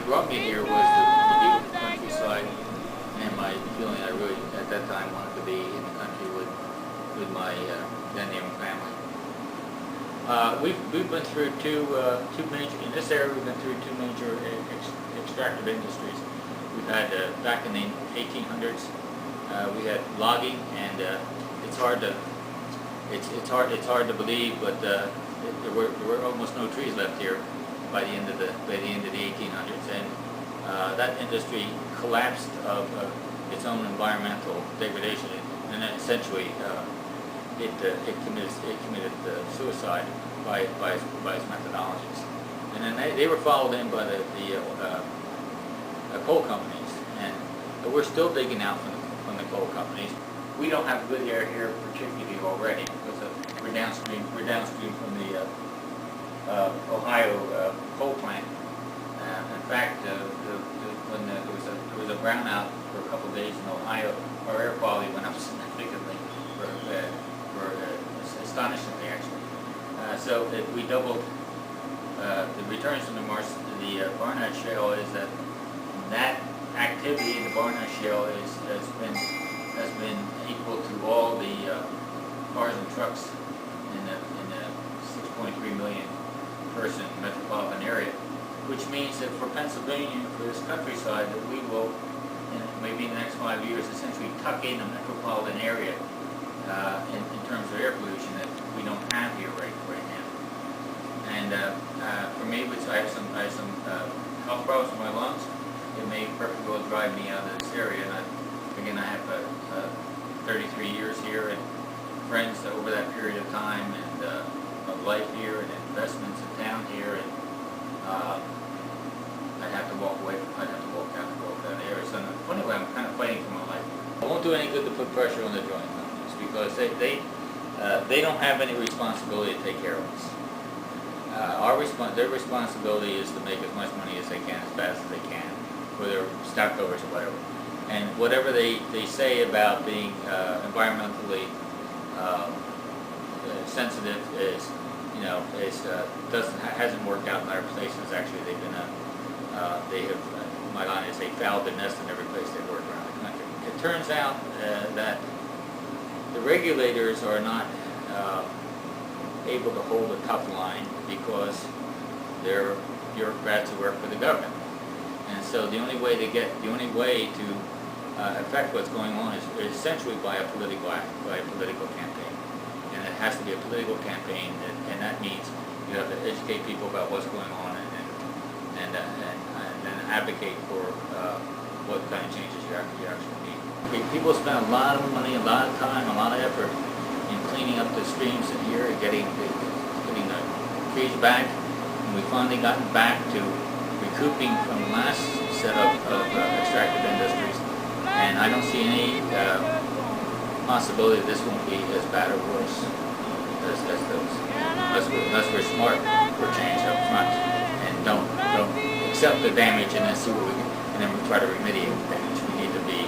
brought me here was the beautiful countryside and my feeling I really, at that time, wanted to be in the country with my then young family. We've been through two major, in this area we've been through two major extractive industries. We've had, back in the 1800s, we had logging, and it's hard to believe, but there were almost no trees left here by the end of the 1800s, and that industry collapsed of its own environmental degradation, and then essentially it committed suicide by its methodologies, and then they were followed in by the coal companies, and we're still digging out from the coal companies. We don't have good air here, particularly already, because we're downstream from the Ohio coal plant. In fact, when there was a brownout for a couple of days in Ohio, our air quality went up significantly, astonishingly actually. So if we doubled the returns from the Barnett Shale, is that activity in the Barnett Shale has been equal to all the cars and trucks in the 6.3 million person metropolitan area, which means that for Pennsylvania, for this countryside, that we will, maybe in the next 5 years, essentially tuck in a metropolitan area in terms of air pollution that we don't have here right now. And for me, which I have some health problems with my lungs, it may perfectly well drive me out of this area. And I have 33 years here and friends over that period of time, and of life here and investments in town here, and I'd have to walk away. I'd have to walk out of that area. So in a funny way, I'm kind of fighting for my life. It won't do any good to put pressure on the drilling companies, because they don't have any responsibility to take care of us. Their responsibility is to make as much money as they can, as fast as they can, for their stockholders or whatever. And whatever they say about being environmentally sensitive hasn't worked out in other places. Actually, my line is they fouled the nest in every place they work around the country. It turns out that the regulators are not able to hold a tough line because they're bureaucrats who work for the government, and so the only way to affect what's going on is essentially by a political act, by a political campaign, and it has to be a political campaign, and that means you have to educate people about what's going on and then advocate for what kind of changes you actually need. People spend a lot of money, a lot of time, a lot of effort in cleaning up the streams in here and getting the trees back, and we finally gotten back to recouping from the last set of extractive industries, and I don't see any possibility this won't be as bad or worse as those, unless we're smart for change up front and don't accept the damage and then see what we can, and then we try to remediate the damage. We need to be